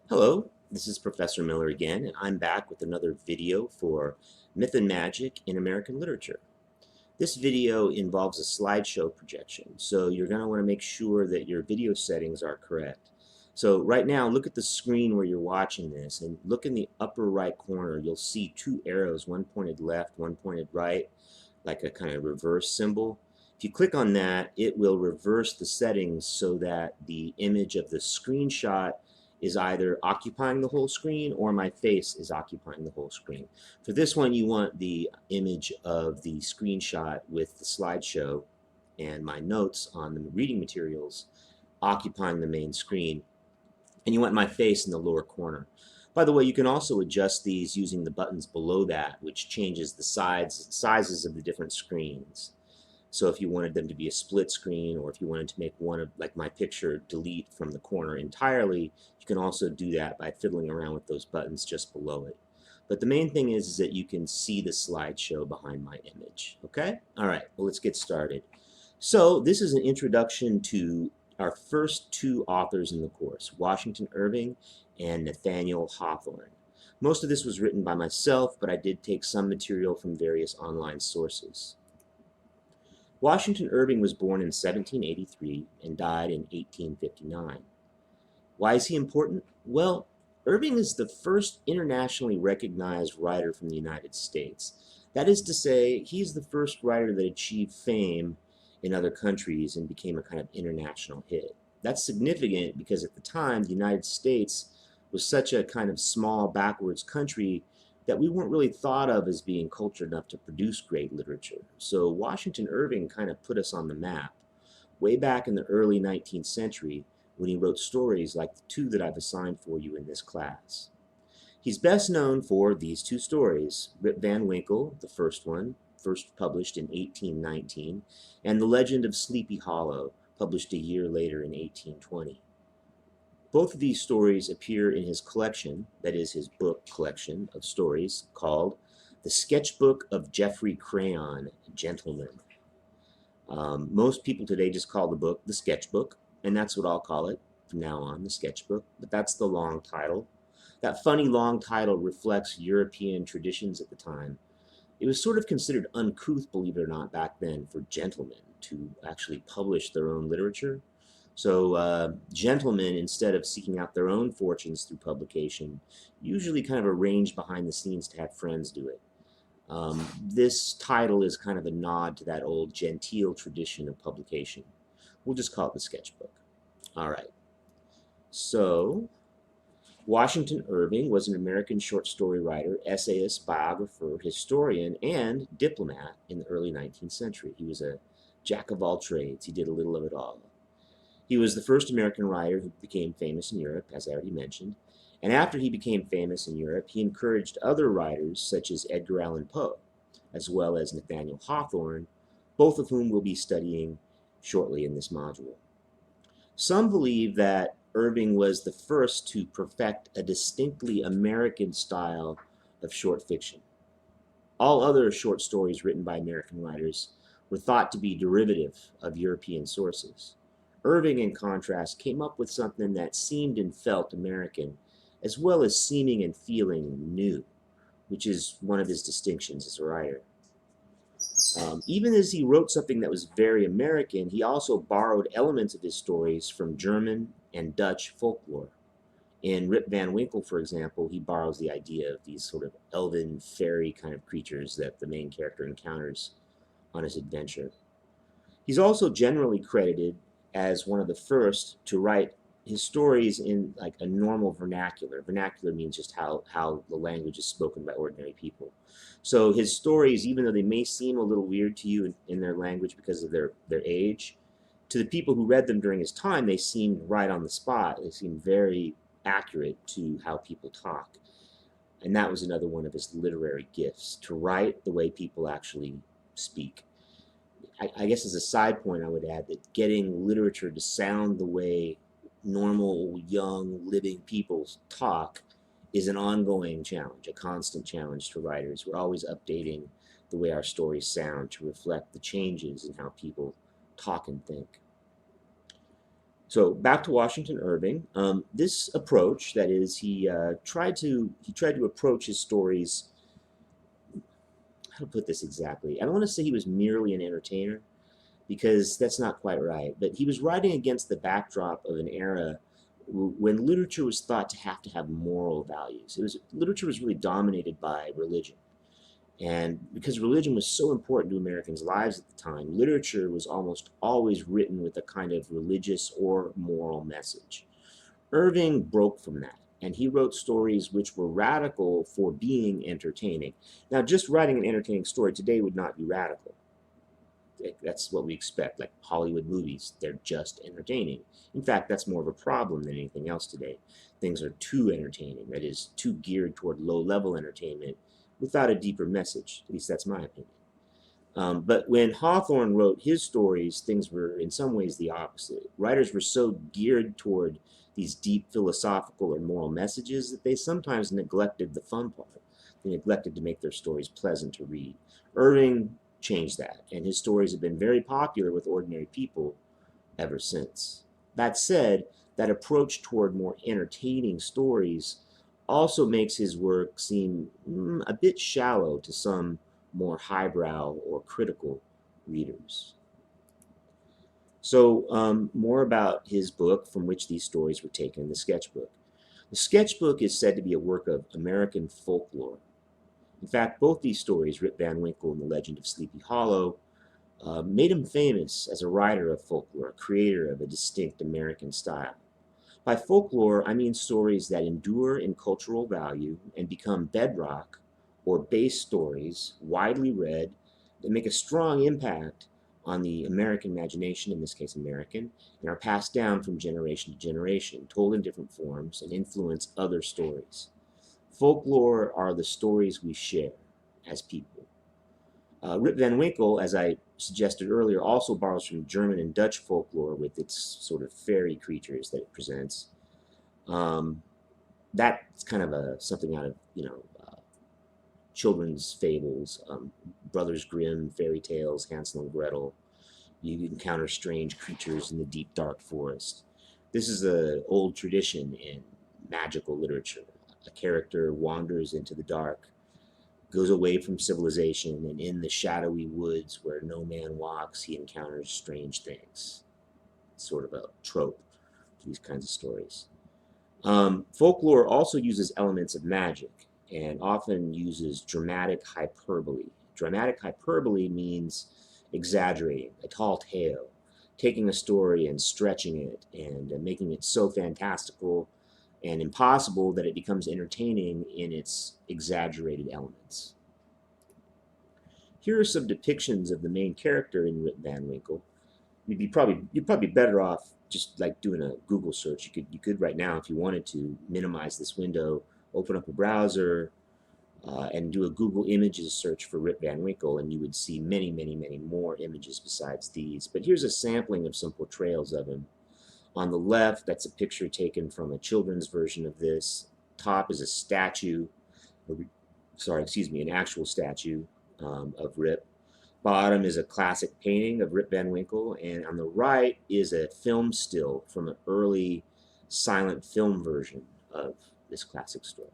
Hello, this is Professor Miller again, and I'm back with another video for Myth and Magic in American Literature. This video involves a slideshow projection, so you're going to want to make sure that your video settings are correct. So right now, look at the screen where you're watching this, and look in the upper right corner. You'll see two arrows, one pointed left, one pointed right, like a kind of reverse symbol. If you click on that, it will reverse the settings so that the image of the screenshot is either occupying the whole screen or my face is occupying the whole screen. For this one, you want the image of the screenshot with the slideshow and my notes on the reading materials occupying the main screen, and you want my face in the lower corner. By the way, you can also adjust these using the buttons below that, which changes the sizes of the different screens. So if you wanted them to be a split screen, or if you wanted to make one of, like my picture, delete from the corner entirely, you can also do that by fiddling around with those buttons just below it. But the main thing is that you can see the slideshow behind my image. Okay? All right, well, let's get started. So this is an introduction to our first two authors in the course, Washington Irving and Nathaniel Hawthorne. Most of this was written by myself, but I did take some material from various online sources. Washington Irving was born in 1783 and died in 1859. Why is he important? Well, Irving is the first internationally recognized writer from the United States. That is to say, he's the first writer that achieved fame in other countries and became a kind of international hit. That's significant because at the time, the United States was such a kind of small, backwards country that we weren't really thought of as being cultured enough to produce great literature. So Washington Irving kind of put us on the map way back in the early 19th century when he wrote stories like the two that I've assigned for you in this class. He's best known for these two stories, Rip Van Winkle, the first one, first published in 1819, and The Legend of Sleepy Hollow, published a year later in 1820. Both of these stories appear in his collection, that is his book collection of stories, called The Sketchbook of Geoffrey Crayon, Gentleman. Most people today just call the book The Sketchbook, and that's what I'll call it from now on, The Sketchbook, but that's the long title. That funny long title reflects European traditions at the time. It was sort of considered uncouth, believe it or not, back then for gentlemen to actually publish their own literature. So gentlemen, instead of seeking out their own fortunes through publication, usually kind of arrange behind the scenes to have friends do it. This title is kind of a nod to that old genteel tradition of publication. We'll just call it The Sketchbook. All right. So Washington Irving was an American short story writer, essayist, biographer, historian, and diplomat in the early 19th century. He was a jack of all trades. He did a little of it all. He was the first American writer who became famous in Europe, as I already mentioned. And after he became famous in Europe, he encouraged other writers, such as Edgar Allan Poe, as well as Nathaniel Hawthorne, both of whom we'll be studying shortly in this module. Some believe that Irving was the first to perfect a distinctly American style of short fiction. All other short stories written by American writers were thought to be derivative of European sources. Irving, in contrast, came up with something that seemed and felt American, as well as seeming and feeling new, which is one of his distinctions as a writer. Even as he wrote something that was very American, he also borrowed elements of his stories from German and Dutch folklore. In Rip Van Winkle, for example, he borrows the idea of these sort of elven, fairy kind of creatures that the main character encounters on his adventure. He's also generally credited as one of the first to write his stories in like a normal vernacular. Vernacular means just how the language is spoken by ordinary people. So his stories, even though they may seem a little weird to you in their language because of their age, to the people who read them during his time, they seemed right on the spot. They seemed very accurate to how people talk. And that was another one of his literary gifts, to write the way people actually speak. I guess as a side point, I would add that getting literature to sound the way normal, young, living people talk is an ongoing challenge, a constant challenge to writers. We're always updating the way our stories sound to reflect the changes in how people talk and think. So back to Washington Irving. This approach, that is, he tried to approach his stories. How to put this exactly? I don't want to say he was merely an entertainer, because that's not quite right. But he was writing against the backdrop of an era when literature was thought to have moral values. Literature was really dominated by religion. And because religion was so important to Americans' lives at the time, literature was almost always written with a kind of religious or moral message. Irving broke from that, and he wrote stories which were radical for being entertaining. Now, just writing an entertaining story today would not be radical. That's what we expect, like Hollywood movies. They're just entertaining. In fact, that's more of a problem than anything else today. Things are too entertaining, that is, too geared toward low-level entertainment without a deeper message. At least that's my opinion. But when Hawthorne wrote his stories, things were in some ways the opposite. Writers were so geared toward these deep philosophical or moral messages that they sometimes neglected the fun part. They neglected to make their stories pleasant to read. Irving changed that, and his stories have been very popular with ordinary people ever since. That said, that approach toward more entertaining stories also makes his work seem a bit shallow to some more highbrow or critical readers. So, more about his book from which these stories were taken, the sketchbook. The sketchbook is said to be a work of American folklore. In fact, both these stories, Rip Van Winkle and The Legend of Sleepy Hollow, made him famous as a writer of folklore, a creator of a distinct American style. By folklore, I mean stories that endure in cultural value and become bedrock or base stories, widely read, that make a strong impact on the American imagination, in this case American, and are passed down from generation to generation, told in different forms, and influence other stories. Folklore are the stories we share as people. Rip Van Winkle, as I suggested earlier, also borrows from German and Dutch folklore with its sort of fairy creatures that it presents. That's kind of something out of children's fables, Brothers Grimm fairy tales, Hansel and Gretel. You encounter strange creatures in the deep dark forest. This is an old tradition in magical literature. A character wanders into the dark, goes away from civilization, and in the shadowy woods where no man walks, he encounters strange things. It's sort of a trope for these kinds of stories. Folklore also uses elements of magic and often uses dramatic hyperbole. Dramatic hyperbole means exaggerating, a tall tale, taking a story and stretching it and making it so fantastical and impossible that it becomes entertaining in its exaggerated elements. Here are some depictions of the main character in Rip Van Winkle. You'd probably be better off just like doing a Google search. You could right now, if you wanted to, minimize this window, open up a browser, and do a Google Images search for Rip Van Winkle, and you would see many, many, many more images besides these. But here's a sampling of some portrayals of him. On the left, that's a picture taken from a children's version of this. Top is a statue, an actual statue of Rip. Bottom is a classic painting of Rip Van Winkle, and on the right is a film still from an early silent film version of this classic story.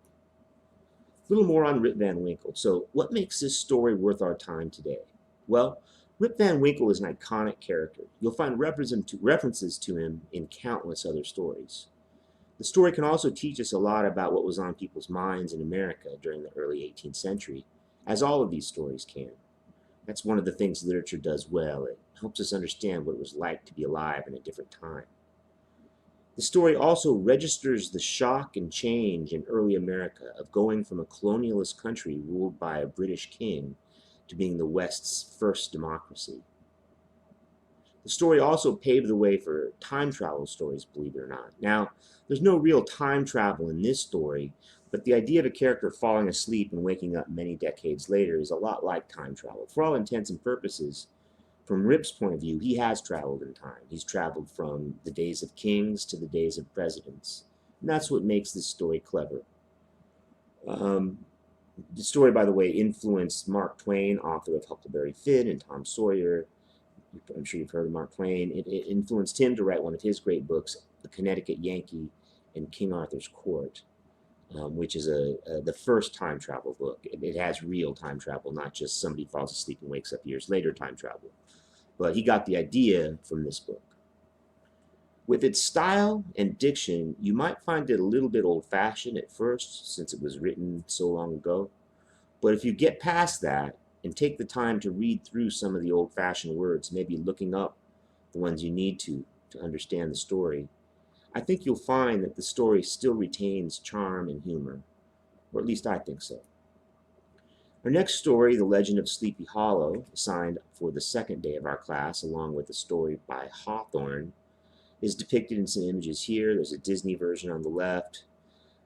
A little more on Rip Van Winkle. So, what makes this story worth our time today? Well, Rip Van Winkle is an iconic character. You'll find references to him in countless other stories. The story can also teach us a lot about what was on people's minds in America during the early 18th century, as all of these stories can. That's one of the things literature does well. It helps us understand what it was like to be alive in a different time. The story also registers the shock and change in early America of going from a colonialist country ruled by a British king to being the West's first democracy. The story also paved the way for time travel stories, believe it or not. Now, there's no real time travel in this story, but the idea of a character falling asleep and waking up many decades later is a lot like time travel. For all intents and purposes, from Rip's point of view, he has traveled in time. He's traveled from the days of kings to the days of presidents. And that's what makes this story clever. The story, by the way, influenced Mark Twain, author of Huckleberry Finn and Tom Sawyer. I'm sure you've heard of Mark Twain. It influenced him to write one of his great books, The Connecticut Yankee and King Arthur's Court, which is the first time travel book. It has real time travel, not just somebody falls asleep and wakes up years later time travel. But he got the idea from this book. With its style and diction, you might find it a little bit old-fashioned at first, since it was written so long ago. But if you get past that and take the time to read through some of the old-fashioned words, maybe looking up the ones you need to understand the story, I think you'll find that the story still retains charm and humor, or at least I think so. Our next story, The Legend of Sleepy Hollow, assigned for the second day of our class, along with a story by Hawthorne, is depicted in some images here. There's a Disney version on the left.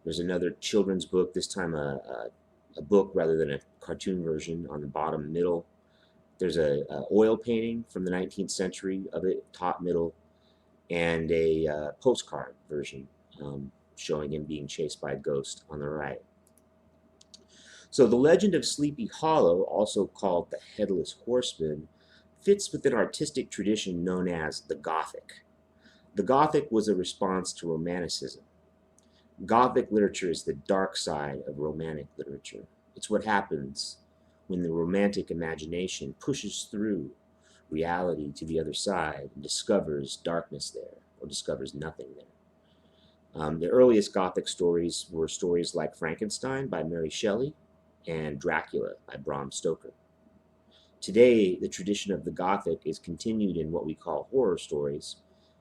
There's another children's book, this time a book rather than a cartoon version, on the bottom middle. There's a oil painting from the 19th century of it, top middle, and a postcard version showing him being chased by a ghost on the right. So the legend of Sleepy Hollow, also called the Headless Horseman, fits with an artistic tradition known as the Gothic. The Gothic was a response to Romanticism. Gothic literature is the dark side of Romantic literature. It's what happens when the Romantic imagination pushes through reality to the other side and discovers darkness there, or discovers nothing there. The earliest Gothic stories were stories like Frankenstein by Mary Shelley and Dracula by Bram Stoker. Today, the tradition of the Gothic is continued in what we call horror stories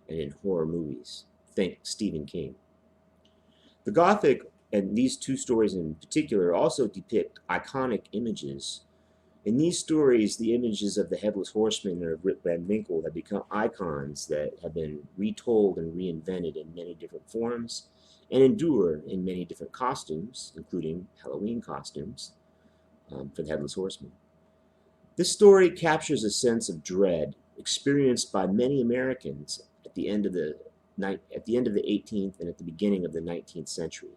and in horror movies. Think Stephen King. The Gothic, and these two stories in particular, also depict iconic images. In these stories, the images of the Headless Horseman and of Rip Van Winkle have become icons that have been retold and reinvented in many different forms and endure in many different costumes, including Halloween costumes for the Headless Horseman. This story captures a sense of dread experienced by many Americans at the end of the 18th and at the beginning of the 19th century.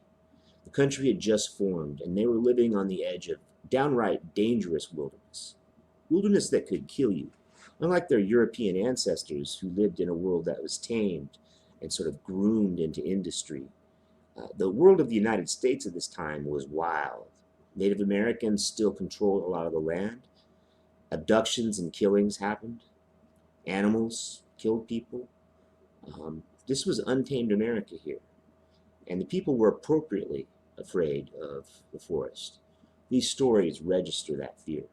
The country had just formed, and they were living on the edge of downright dangerous wilderness that could kill you, unlike their European ancestors who lived in a world that was tamed and sort of groomed into industry. The world of the United States at this time was wild. Native Americans still controlled a lot of the land. Abductions and killings happened. Animals killed people. This was untamed America here, and the people were appropriately afraid of the forest. These stories register that fear.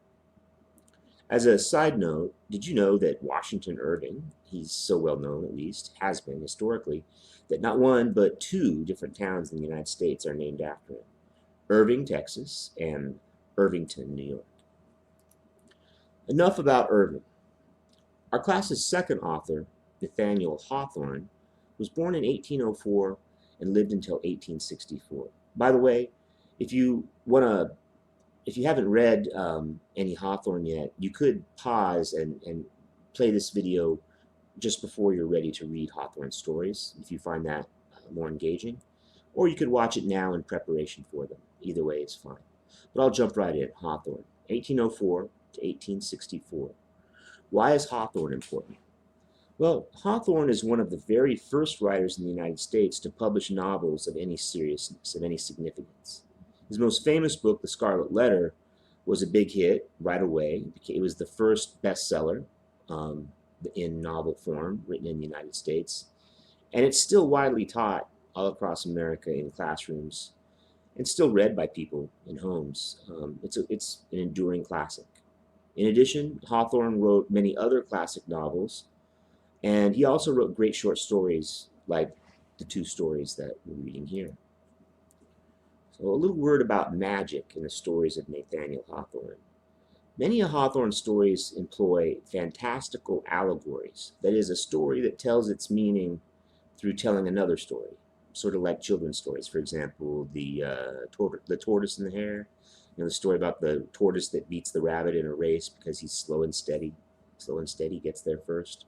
As a side note, did you know that Washington Irving, he's so well known at least, has been historically, that not one but two different towns in the United States are named after him? Irving, Texas, and Irvington, New York. Enough about Irving. Our class's second author, Nathaniel Hawthorne, was born in 1804 and lived until 1864. By the way, if you haven't read any Hawthorne yet, you could pause and play this video just before you're ready to read Hawthorne's stories, if you find that more engaging. Or you could watch it now in preparation for them. Either way is fine. But I'll jump right in. Hawthorne, 1804 to 1864. Why is Hawthorne important? Well, Hawthorne is one of the very first writers in the United States to publish novels of any seriousness, of any significance. His most famous book, The Scarlet Letter, was a big hit right away. It was the first bestseller in novel form written in the United States. And it's still widely taught all across America in classrooms and still read by people in homes. It's an enduring classic. In addition, Hawthorne wrote many other classic novels, and he also wrote great short stories like the two stories that we're reading here. So a little word about magic in the stories of Nathaniel Hawthorne. Many of Hawthorne's stories employ fantastical allegories. That is, a story that tells its meaning through telling another story, sort of like children's stories. For example, the tortoise and the hare. You know, the story about the tortoise that beats the rabbit in a race because he's slow and steady. Slow and steady gets there first.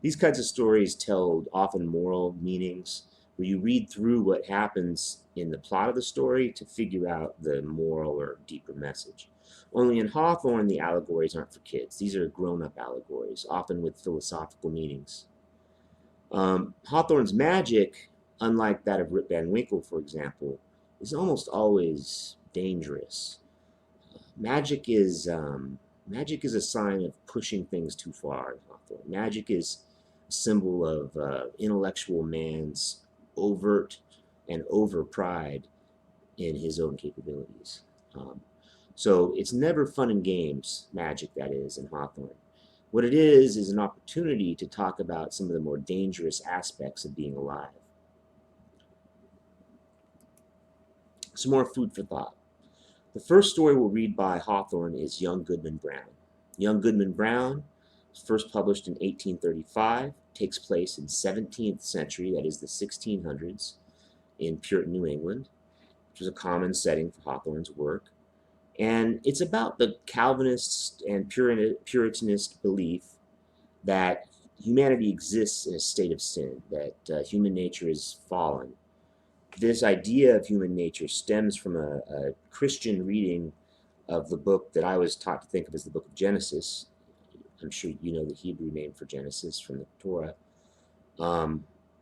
These kinds of stories tell often moral meanings where you read through what happens in the plot of the story to figure out the moral or deeper message. Only in Hawthorne, the allegories aren't for kids. These are grown-up allegories, often with philosophical meanings. Hawthorne's magic, unlike that of Rip Van Winkle, for example, is almost always dangerous. Magic is a sign of pushing things too far in Hawthorne. Magic is a symbol of intellectual man's overt and over pride in his own capabilities. So it's never fun and games, magic that is, in Hawthorne. What it is an opportunity to talk about some of the more dangerous aspects of being alive. Some more food for thought. The first story we'll read by Hawthorne is Young Goodman Brown. Young Goodman Brown, first published in 1835, takes place in 17th century, that is the 1600s, in Puritan New England, which was a common setting for Hawthorne's work. And it's about the Calvinist and Puritanist belief that humanity exists in a state of sin, that human nature is fallen. This idea of human nature stems from a Christian reading of the book that I was taught to think of as the book of Genesis. I'm sure you know the Hebrew name for Genesis from the Torah.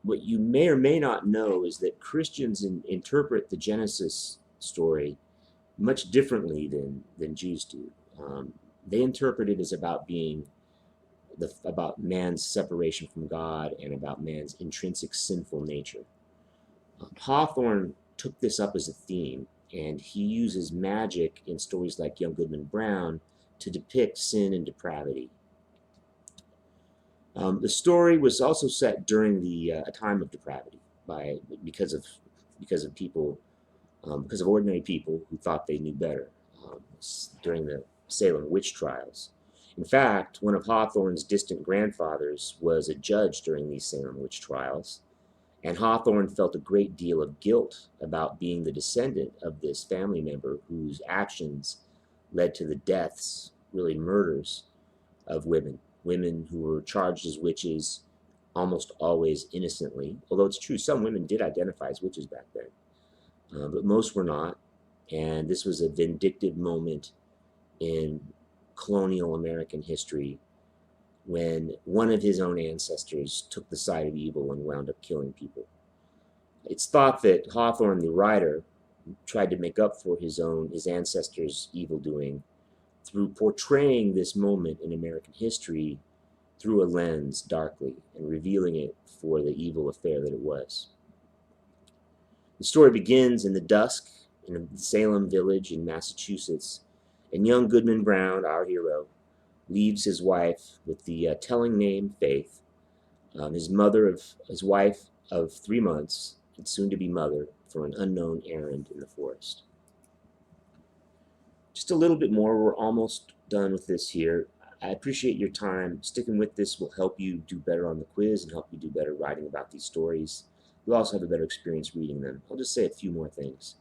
What you may or may not know is that Christians interpret the Genesis story much differently than Jews do. They interpret it as about about man's separation from God and about man's intrinsic sinful nature. Hawthorne took this up as a theme, and he uses magic in stories like Young Goodman Brown to depict sin and depravity. The story was also set during a time of depravity because of ordinary people who thought they knew better during the Salem witch trials. In fact, one of Hawthorne's distant grandfathers was a judge during these Salem witch trials, and Hawthorne felt a great deal of guilt about being the descendant of this family member whose actions led to the deaths, really murders, of women who were charged as witches, almost always innocently, although it's true some women did identify as witches back then, but most were not. And this was a vindictive moment in colonial American history when one of his own ancestors took the side of evil and wound up killing people. It's thought that Hawthorne, the writer, tried to make up for his ancestors' evil doing through portraying this moment in American history through a lens darkly and revealing it for the evil affair that it was. The story begins in the dusk in a Salem village in Massachusetts, and young Goodman Brown, our hero, leaves his wife with the telling name Faith, his wife of 3 months, and soon to be mother, for an unknown errand in the forest. Just a little bit more, we're almost done with this here. I appreciate your time. Sticking with this will help you do better on the quiz and help you do better writing about these stories. You'll also have a better experience reading them. I'll just say a few more things.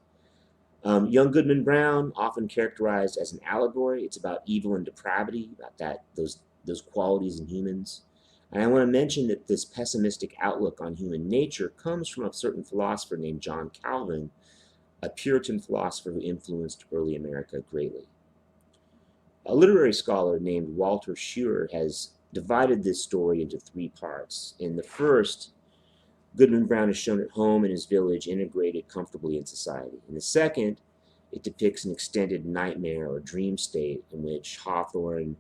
Young Goodman Brown, often characterized as an allegory. It's about evil and depravity, about those qualities in humans. And I want to mention that this pessimistic outlook on human nature comes from a certain philosopher named John Calvin, a Puritan philosopher who influenced early America greatly. A literary scholar named Walter Schurer has divided this story into 3 parts. In the first, Goodman Brown is shown at home in his village, integrated comfortably in society. In the second, it depicts an extended nightmare or dream state in which Hawthorne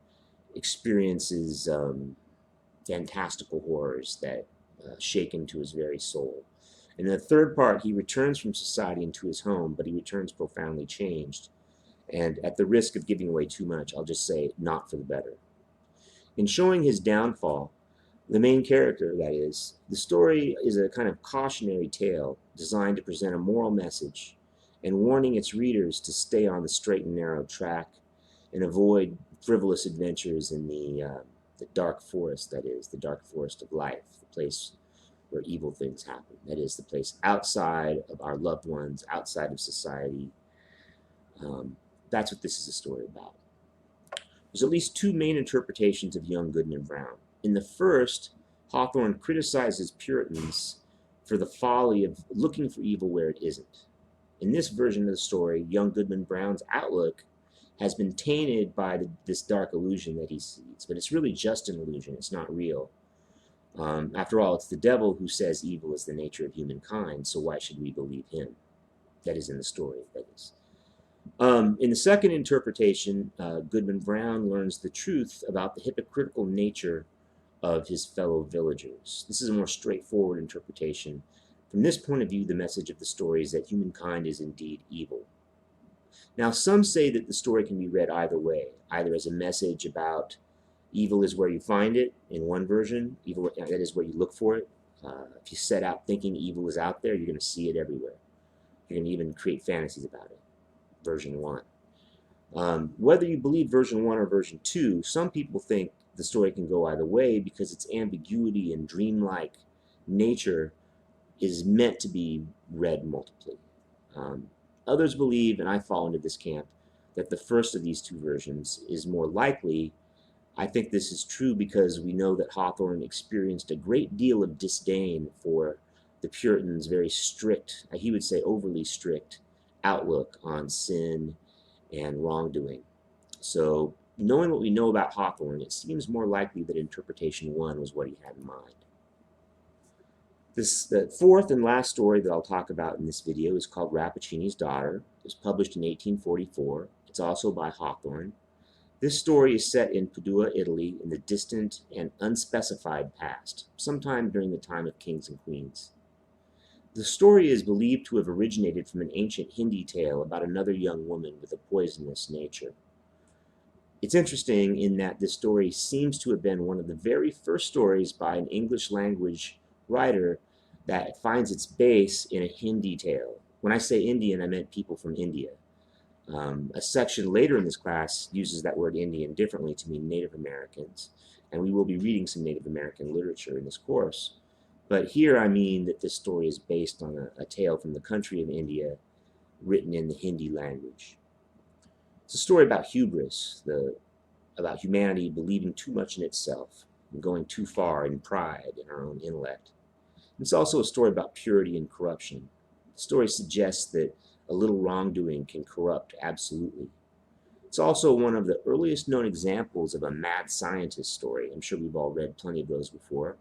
experiences fantastical horrors that shake him to his very soul. In the third part, he returns from society into his home, but he returns profoundly changed. And at the risk of giving away too much, I'll just say not for the better. In showing his downfall, the main character, that is, the story is a kind of cautionary tale designed to present a moral message and warning its readers to stay on the straight and narrow track and avoid frivolous adventures in the dark forest, that is, the dark forest of life, the place where evil things happen. That is, the place outside of our loved ones, outside of society. That's what this is a story about. There's at least 2 main Young Goodman Brown. In the first, Hawthorne criticizes Puritans for the folly of looking for evil where it isn't. In this version of the story, young Goodman Brown's outlook has been tainted by this dark illusion that he sees, but it's really just an illusion. It's not real. After all, it's the devil who says evil is the nature of humankind, so why should we believe him? That is in the story, that is. In the second interpretation, Goodman Brown learns the truth about the hypocritical nature of his fellow villagers. This is a more straightforward interpretation. From this point of view, the message of the story is that humankind is indeed evil. Now, some say that the story can be read either way, either as a message about evil is where you find it in one version, evil, that is where you look for it. If you set out thinking evil is out there, you're going to see it everywhere. You're going to even create fantasies about it. Version 1. Whether you believe version 1 or version 2, some people think the story can go either way because its ambiguity and dreamlike nature is meant to be read multiply. Others believe, and I fall into this camp, that the first of these two versions is more likely. I think this is true because we know that Hawthorne experienced a great deal of disdain for the Puritans' very strict, he would say overly strict, outlook on sin and wrongdoing. So, knowing what we know about Hawthorne, it seems more likely that interpretation 1 was what he had in mind. The fourth and last story that I'll talk about in this video is called Rappaccini's Daughter. It was published in 1844. It's also by Hawthorne. This story is set in Padua, Italy, in the distant and unspecified past, sometime during the time of kings and queens. The story is believed to have originated from an ancient Hindi tale about another young woman with a poisonous nature. It's interesting in that this story seems to have been one of the very first stories by an English language writer that finds its base in a Hindi tale. When I say Indian, I meant people from India. A section later in this class uses that word Indian differently to mean Native Americans, and we will be reading some Native American literature in this course. But here I mean that this story is based on a tale from the country of India written in the Hindi language. It's a story about hubris, about humanity believing too much in itself and going too far in pride in our own intellect. It's also a story about purity and corruption. The story suggests that a little wrongdoing can corrupt absolutely. It's also one of the earliest known examples of a mad scientist story. I'm sure we've all read plenty of those before.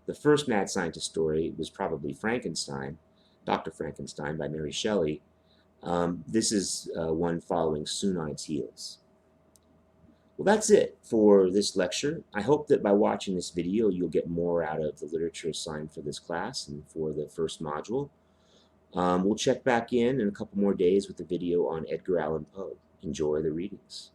The first mad scientist story was probably Frankenstein, Dr. Frankenstein by Mary Shelley. This is one following soon on its heels. Well, that's it for this lecture. I hope that by watching this video, you'll get more out of the literature assigned for this class and for the first module. We'll check back in a couple more days with a video on Edgar Allan Poe. Enjoy the readings.